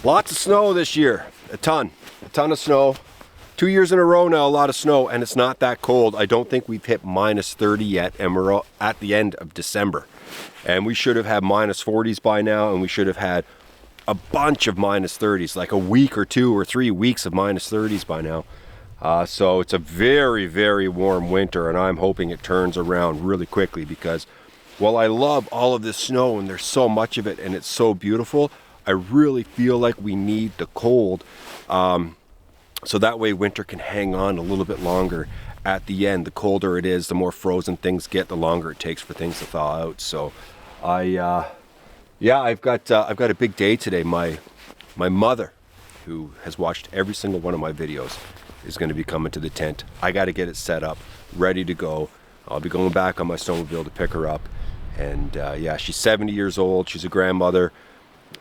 Lots of snow this year, a ton of snow. 2 years in a row now, a lot of snow, and it's not that cold. I don't think we've hit minus 30 yet, and we're at the end of December. And we should have had minus 40s by now, and we should have had a bunch of minus 30s, like a week or 2 or 3 weeks of minus 30s by now. So it's a very, very warm winter, and I'm hoping it turns around really quickly because while I love all of this snow and there's so much of it and it's so beautiful, I really feel like we need the cold. So that way winter can hang on a little bit longer. At the end, the colder it is, the more frozen things get, the longer it takes for things to thaw out. So I've got a big day today. My mother, who has watched every single one of my videos, is going to be coming to the tent. I got to get it set up, ready to go. I'll be going back on my snowmobile to pick her up. And yeah, she's 70 years old. She's a grandmother.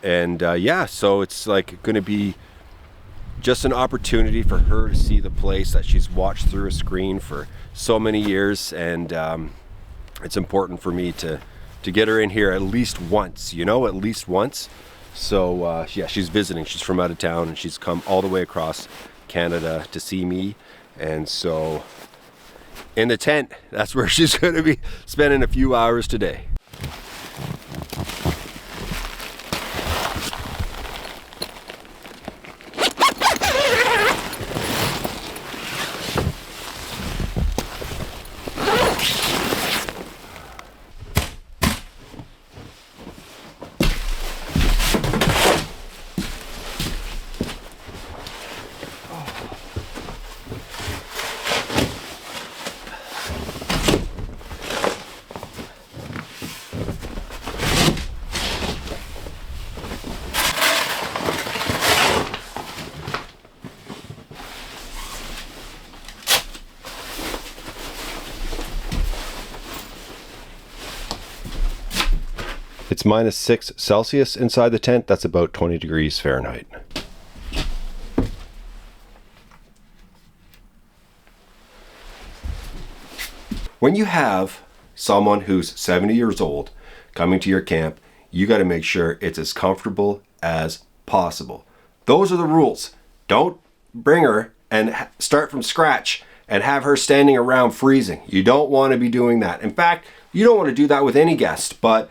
And yeah, so it's like going to be just an opportunity for her to see the place that she's watched through a screen for so many years. And it's important for me to get her in here at least once, you know, at least once. So yeah, she's visiting. She's from out of town and she's come all the way across Canada to see me. And so in the tent, that's where she's going to be spending a few hours today. It's minus 6 Celsius inside the tent. That's about 20 degrees Fahrenheit. When you have someone who's 70 years old coming to your camp, you got to make sure it's as comfortable as possible. Those are the rules. Don't bring her and start from scratch and have her standing around freezing. You don't want to be doing that. In fact, you don't want to do that with any guest, but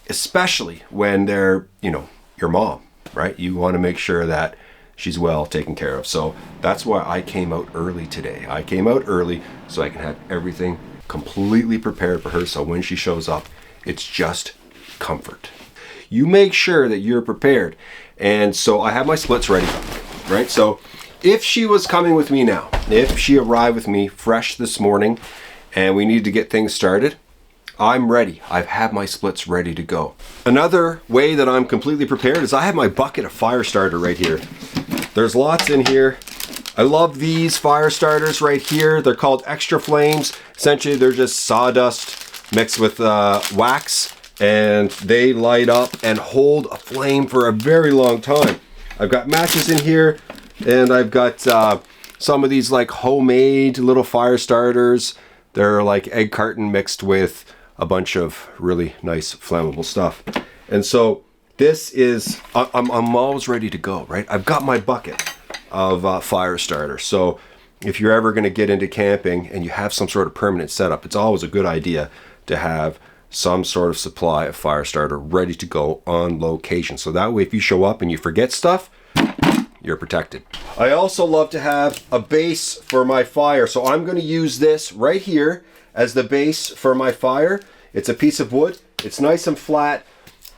especially when they're, you know, your mom, right? You want to make sure that she's well taken care of. So that's why I came out early today. I came out early so I can have everything completely prepared for her. So when she shows up, it's just comfort. You make sure that you're prepared. And so I have my splits ready, right? So if she was coming with me now, if she arrived with me fresh this morning and we need to get things started, I'm ready. I've had my splits ready to go. Another way that I'm completely prepared is I have my bucket of fire starter right here. There's lots in here. I love these fire starters right here. They're called Extra Flames. Essentially, they're just sawdust mixed with wax, and they light up and hold a flame for a very long time. I've got matches in here, and I've got some of these like homemade little fire starters. They're like egg carton mixed with a bunch of really nice flammable stuff. And so this is, I'm always ready to go, right? I've got my bucket of fire starter. So if you're ever going to get into camping and you have some sort of permanent setup, it's always a good idea to have some sort of supply of fire starter ready to go on location. So that way, if you show up and you forget stuff, you're protected. I also love to have a base for my fire. So I'm going to use this right here as the base for my fire. It's a piece of wood. It's nice and flat.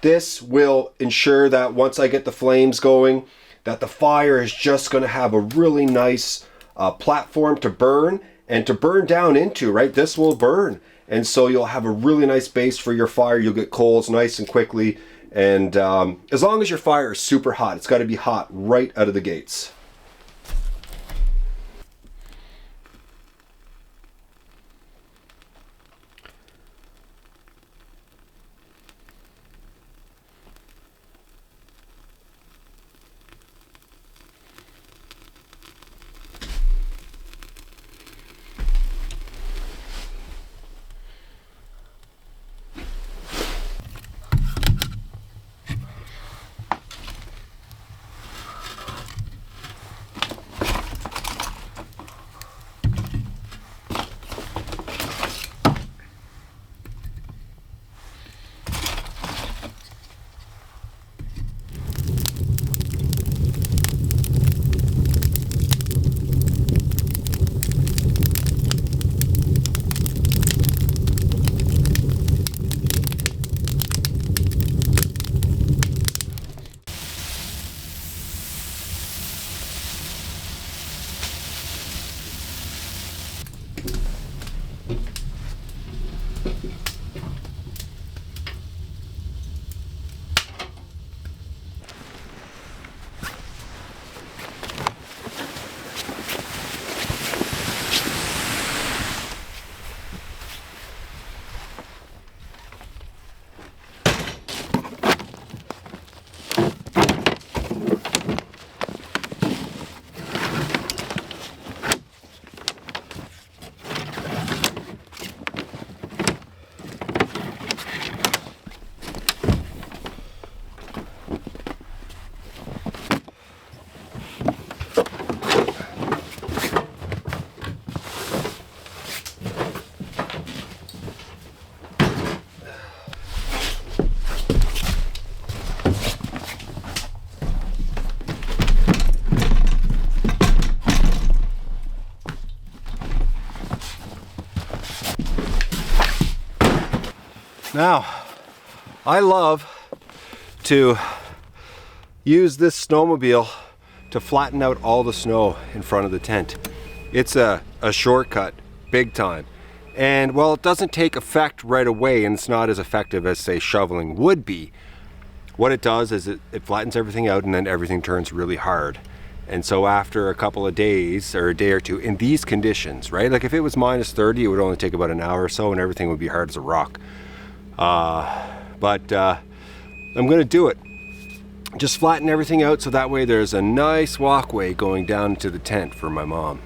This will ensure that once I get the flames going, that the fire is just going to have a really nice platform to burn and to burn down into, right? This will burn. And so you'll have a really nice base for your fire. You'll get coals nice and quickly. And as long as your fire is super hot, it's got to be hot right out of the gates. Now, I love to use this snowmobile to flatten out all the snow in front of the tent. It's a shortcut, big time. And while it doesn't take effect right away and it's not as effective as, say, shoveling would be, what it does is it flattens everything out and then everything turns really hard. And so after a couple of days or a day or two in these conditions, right? Like if it was minus 30, it would only take about an hour or so and everything would be hard as a rock. But I'm gonna do it. Just flatten everything out so that way there's a nice walkway going down to the tent for my mom.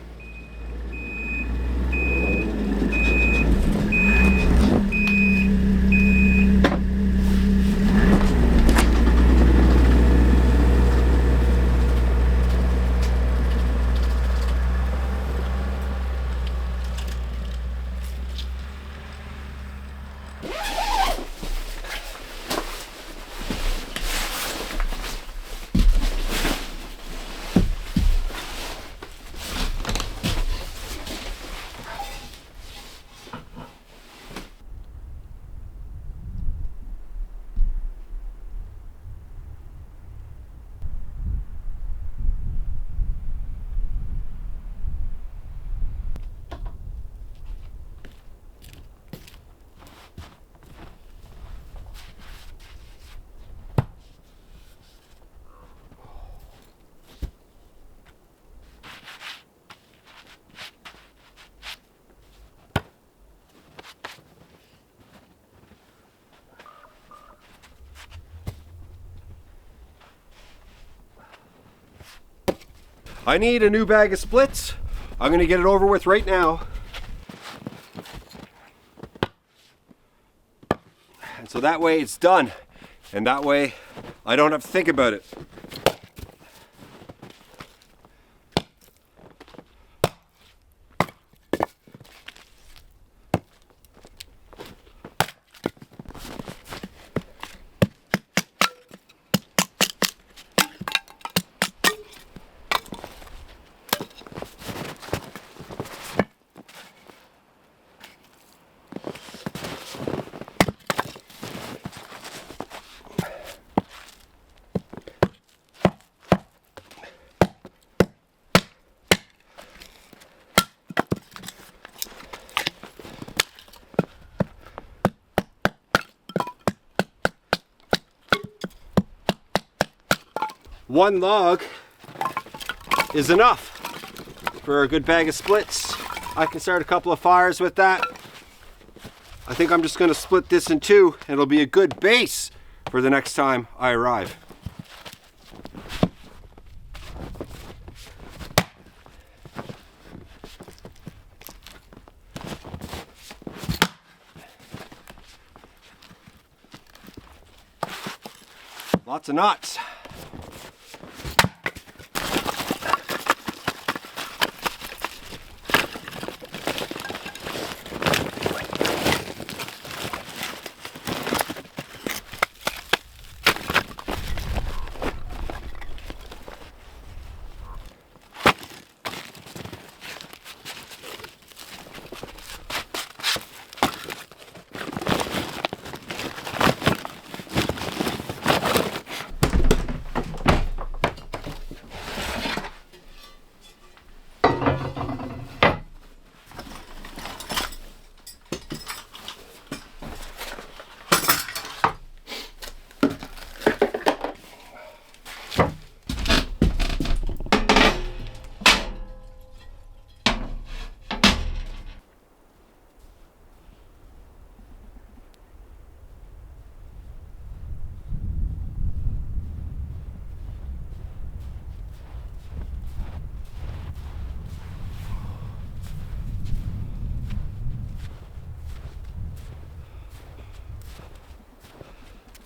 I need a new bag of splits. I'm gonna get it over with right now. And so that way it's done. And that way I don't have to think about it. One log is enough for a good bag of splits. I can start a couple of fires with that. I think I'm just going to split this in two and it'll be a good base for the next time I arrive. Lots of knots.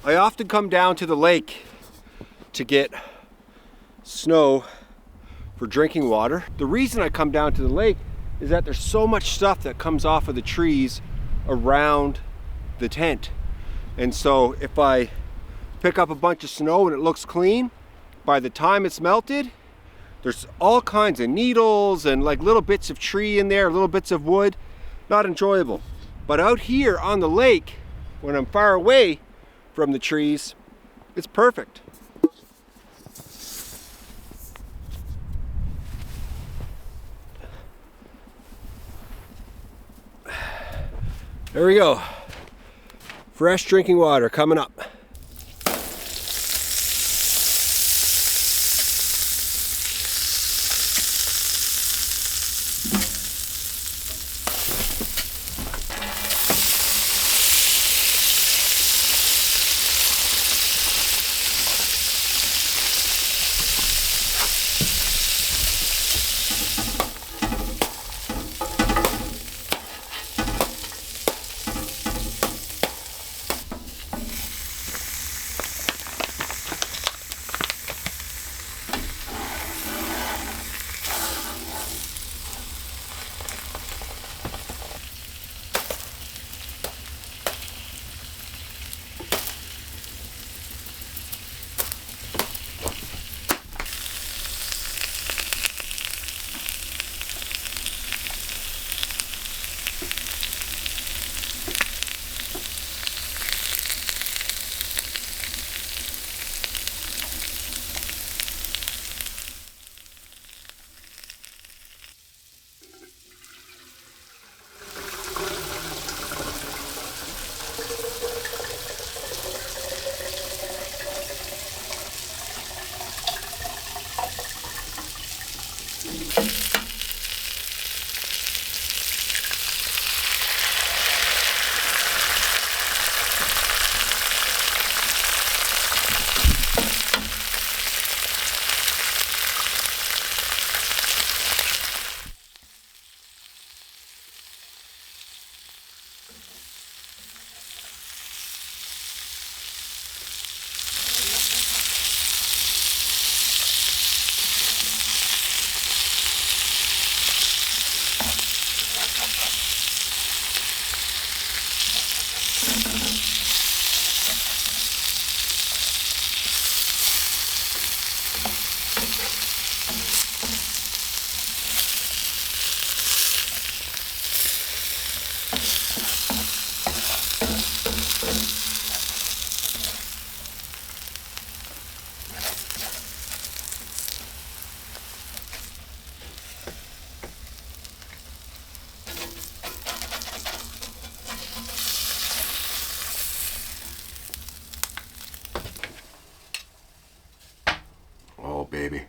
I often come down to the lake to get snow for drinking water. The reason I come down to the lake is that there's so much stuff that comes off of the trees around the tent. And so if I pick up a bunch of snow and it looks clean, by the time it's melted, there's all kinds of needles and like little bits of tree in there, little bits of wood. Not enjoyable. But out here on the lake, when I'm far away from the trees, it's perfect. There we go. Fresh drinking water coming up. Oh, baby.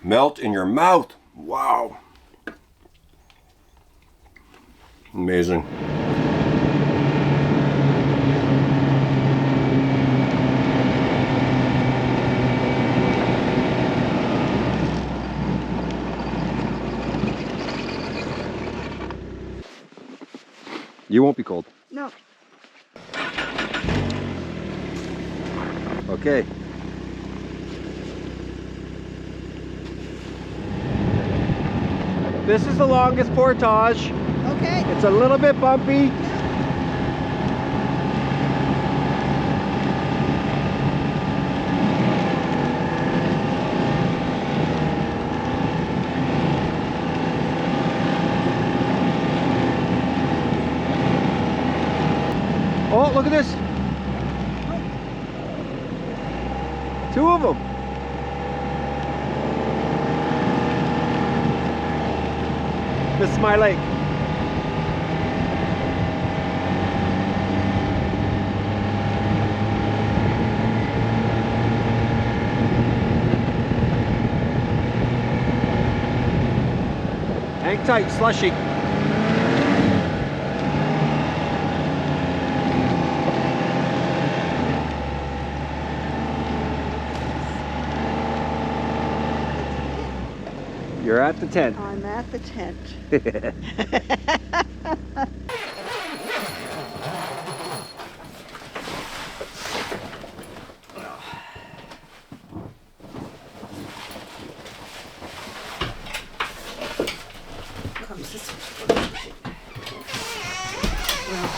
Melt in your mouth. Wow. Amazing. You won't be cold. No. Okay. This is the longest portage. Okay. It's a little bit bumpy. Oh, look at this. Two of them. This is my lake. Hang tight, slushy. You're at the tent. I'm at the tent. Comes this way. Well,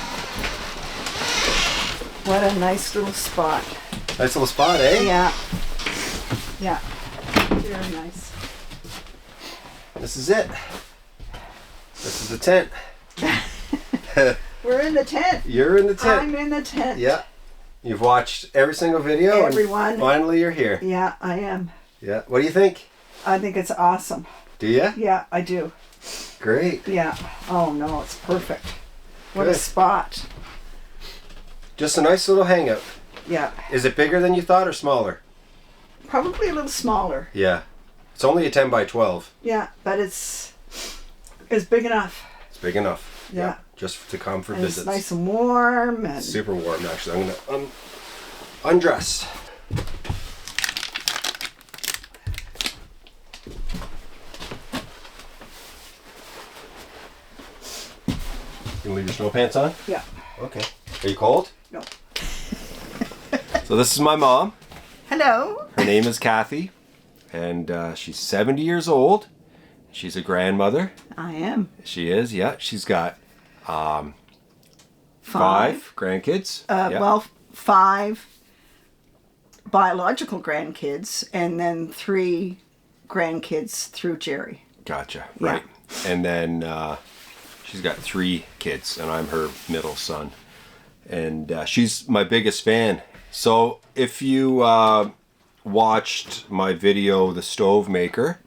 what a nice little spot. Nice little spot, eh? Yeah. Yeah. Very nice. This is it. This is the tent. We're in the tent. You're in the tent. I'm in the tent. Yeah. You've watched every single video. Everyone. And finally, you're here. Yeah, I am. Yeah. What do you think? I think it's awesome. Do you? Yeah, I do. Great. Yeah. Oh no, it's perfect. What Good. a spot. Just a nice little hangout. Yeah. Is it bigger than you thought or smaller? Probably a little smaller. Yeah. It's only a 10 by 12. Yeah, but it's big enough. It's big enough. Yeah. Just to come for And visits. it's nice and warm and Super warm, actually. I'm going to undress. You leave your snow pants on? yeah. Okay. Are you cold? No. So this is my mom. Hello. Her name is Kathy, and she's 70 years old. She's a grandmother. I am. She is, yeah. She's got 5 grandkids. Yeah. Well, 5 biological grandkids and then 3 grandkids through Jerry. Gotcha. Yeah. Right. And then she's got 3 kids, and I'm her middle son. And she's my biggest fan. So if you watched my video, The Stove Maker,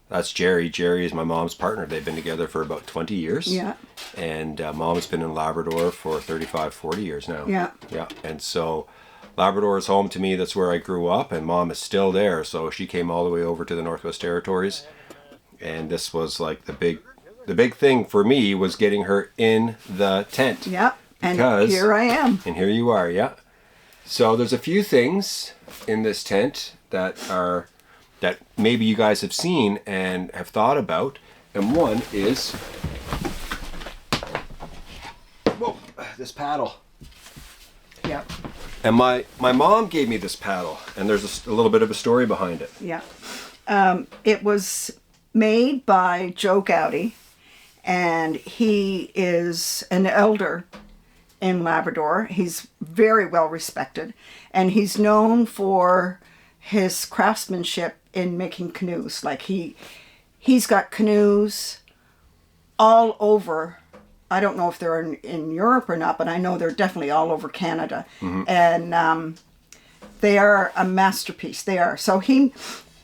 that's Jerry. Jerry is my mom's partner. They've been together for about 20 years. Yeah. And mom's been in Labrador for 35, 40 years now. Yeah. Yeah. And so Labrador is home to me. That's where I grew up, and mom is still there. So she came all the way over to the Northwest Territories. And this was like the big thing for me was getting her in the tent. Yeah. And Because- here I am. And here you are, yeah. So there's a few things in this tent that maybe you guys have seen and have thought about. And one is, whoa, this paddle. Yeah. And my mom gave me this paddle, and there's a little bit of a story behind it. Yeah. It was made by Joe Gowdy, and he is an elder in Labrador. He's very well respected, and he's known for his craftsmanship in making canoes. Like he's got canoes all over. I don't know if they're in Europe or not, but I know they're definitely all over Canada. Mm-hmm. And they are a masterpiece. They are. So he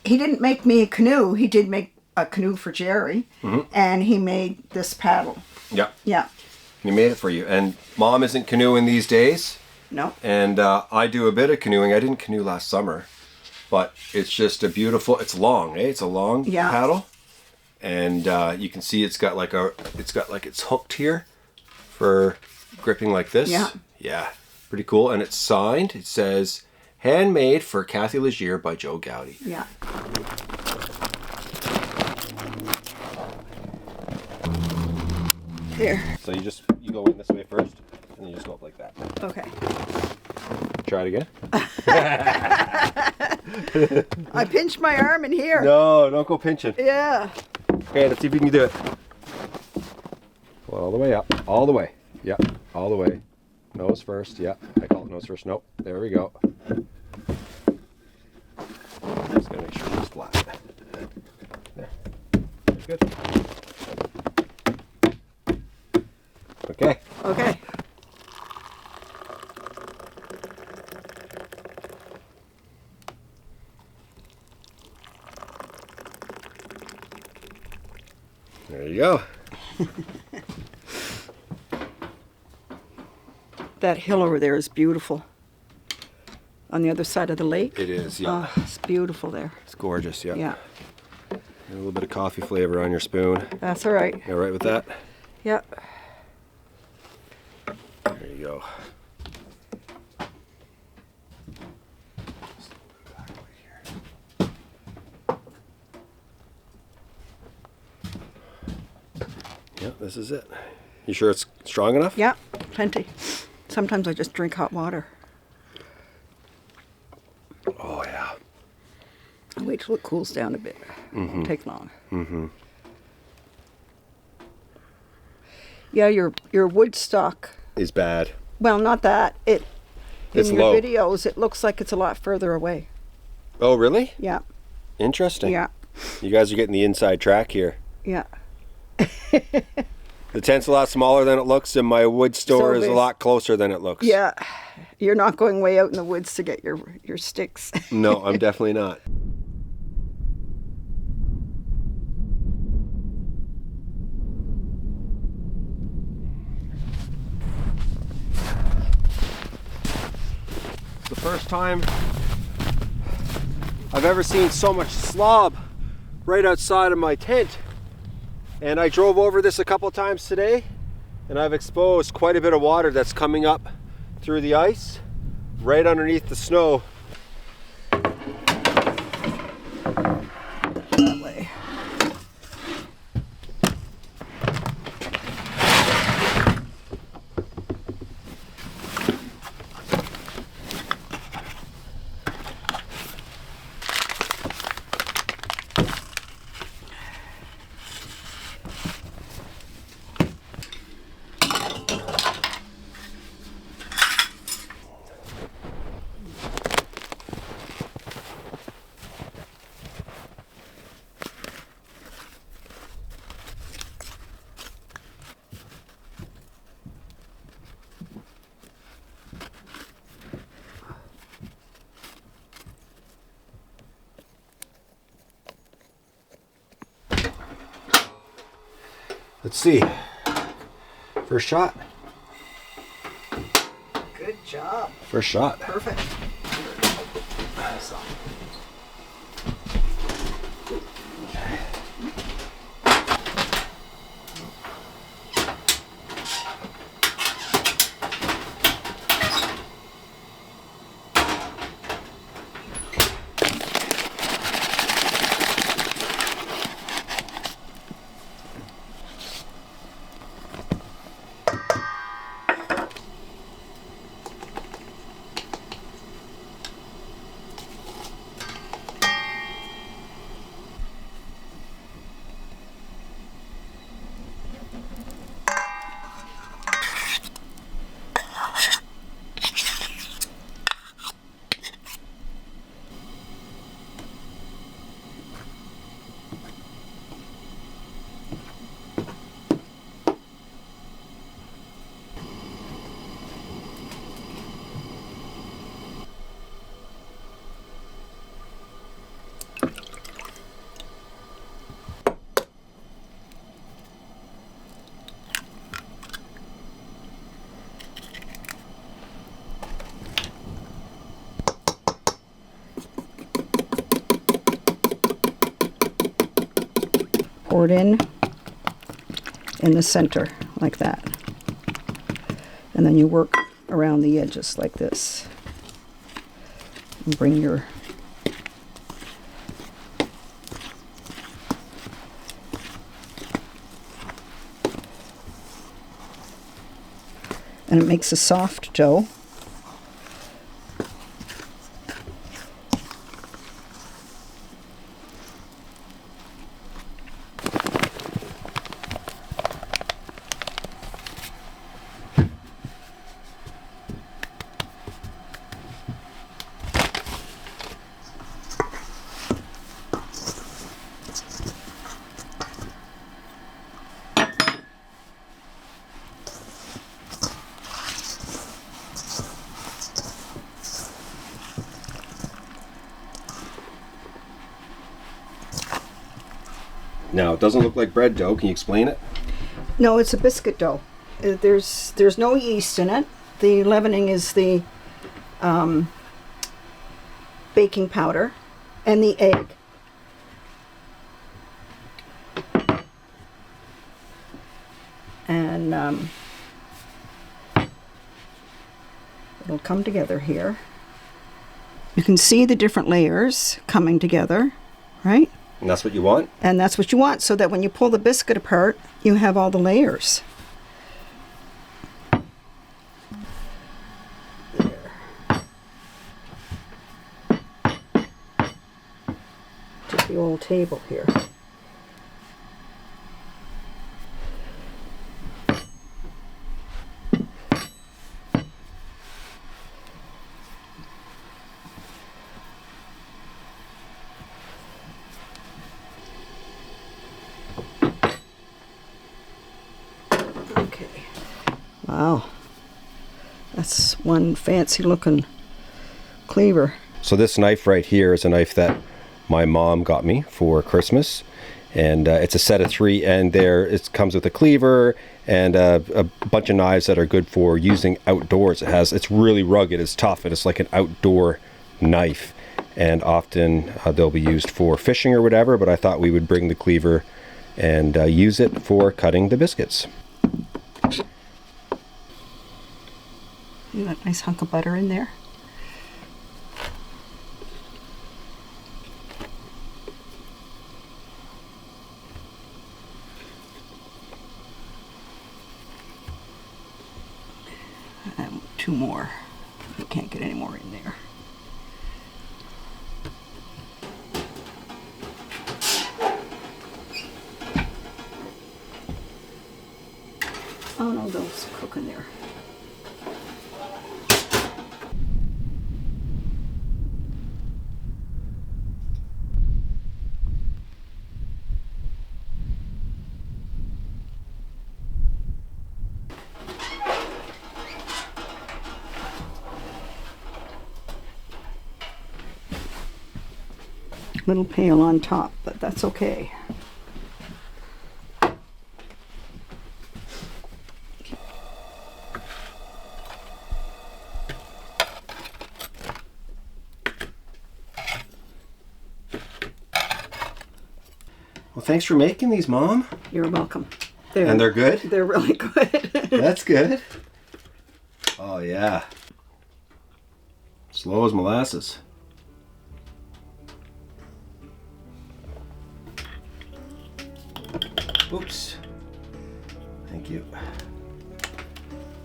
didn't make me a canoe. He did make a canoe for Jerry, and he made this paddle. Yeah. Yeah. He made it for you. And mom isn't canoeing these days. No. And I do a bit of canoeing. I didn't canoe last summer, but it's just a beautiful. It's long, eh? It's a long paddle, and you can see it's got it's hooked here for gripping like this. Yeah. Yeah, pretty cool. And it's signed. It says "Handmade for Kathy Legier by Joe Gowdy." Yeah. There. So you go in this way first, and then you just go up like that. Okay. Try it again. I pinched my arm in here. No, don't go pinching. Yeah. Okay, let's see if you can do it. All the way up. All the way. Yeah, all the way. Nose first. Yeah, I call it nose first. Nope. There we go. Just gotta make sure it's flat. There. Good. Okay. Okay. There you go. That hill over there is beautiful. On the other side of the lake. It is, yeah. Oh, it's beautiful there. It's gorgeous, yeah. Yeah. A little bit of coffee flavor on your spoon. That's all right. You all right with that? Yeah. There you go. Yeah, this is it. You sure it's strong enough? Yeah, plenty. Sometimes I just drink hot water. Oh, yeah. I wait till it cools down a bit. Won't take long. Mm-hmm. Yeah, your wood stock. Is bad. Well, not that. In It's your low. videos, it looks like it's a lot further away. Oh, really? Yeah. Interesting. Yeah. You guys are getting the inside track here. Yeah. The tent's a lot smaller than it looks, and my wood store is a lot closer than it looks. Yeah, you're not going way out in the woods to get your sticks. No, I'm definitely not. It's the first time I've ever seen so much slob right outside of my tent. And I drove over this a couple times today, and I've exposed quite a bit of water that's coming up through the ice right underneath the snow. That way. Let's see. First shot. Good job. First shot. Perfect. Pour it in the center like that. And then you work around the edges like this. And bring your and it makes a soft dough. Now, it doesn't look like bread dough. Can you explain it? No, it's a biscuit dough. There's no yeast in it. The leavening is the baking powder and the egg. And it'll come together here. You can see the different layers coming together, right? And that's what you want? And that's what you want, so that when you pull the biscuit apart, you have all the layers. There. To the old table here. That's one fancy looking cleaver. So this knife right here is a knife that my mom got me for Christmas, and it's a set of 3, and it comes with a cleaver and a bunch of knives that are good for using outdoors. It's really rugged, it's tough, and it's like an outdoor knife, and often they'll be used for fishing or whatever, but I thought we would bring the cleaver and use it for cutting the biscuits. You got a nice hunk of butter in there. And 2 more. You can't get any more in there. Oh no, those cook in there. Little pale on top, but that's okay. Well, thanks for making these, Mom. You're welcome. And they're good? They're really good. That's good. Oh, yeah. Slow as molasses. Oops. Thank you.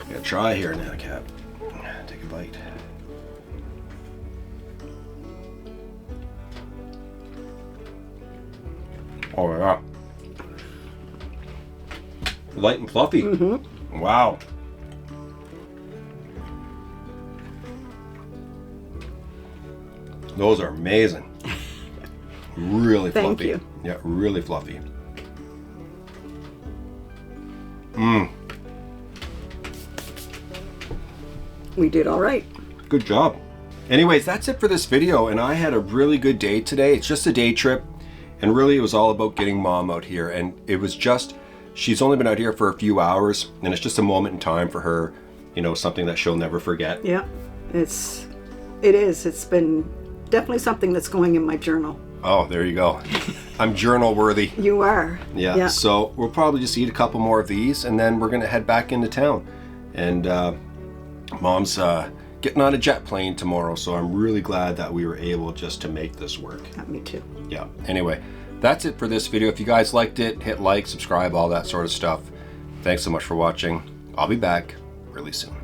Gotta try here now, Cap. Take a bite. Oh, yeah. Light and fluffy. Mm-hmm. Wow. Those are amazing. Really fluffy. Thank you. Yeah, really fluffy. Mmm. We did all right. Good job. Anyways, that's it for this video, and I had a really good day today. It's just a day trip, and really it was all about getting Mom out here, and it was just, she's only been out here for a few hours, and it's just a moment in time for her, you know, something that she'll never forget. Yeah, it is. It's been definitely something that's going in my journal. Oh, there you go. I'm journal worthy. You are. Yeah, so we'll probably just eat a couple more of these, and then we're gonna head back into town. And Mom's getting on a jet plane tomorrow, so I'm really glad that we were able just to make this work. Me too. Yeah, anyway, that's it for this video. If you guys liked it, hit like, subscribe, all that sort of stuff. Thanks so much for watching. I'll be back really soon.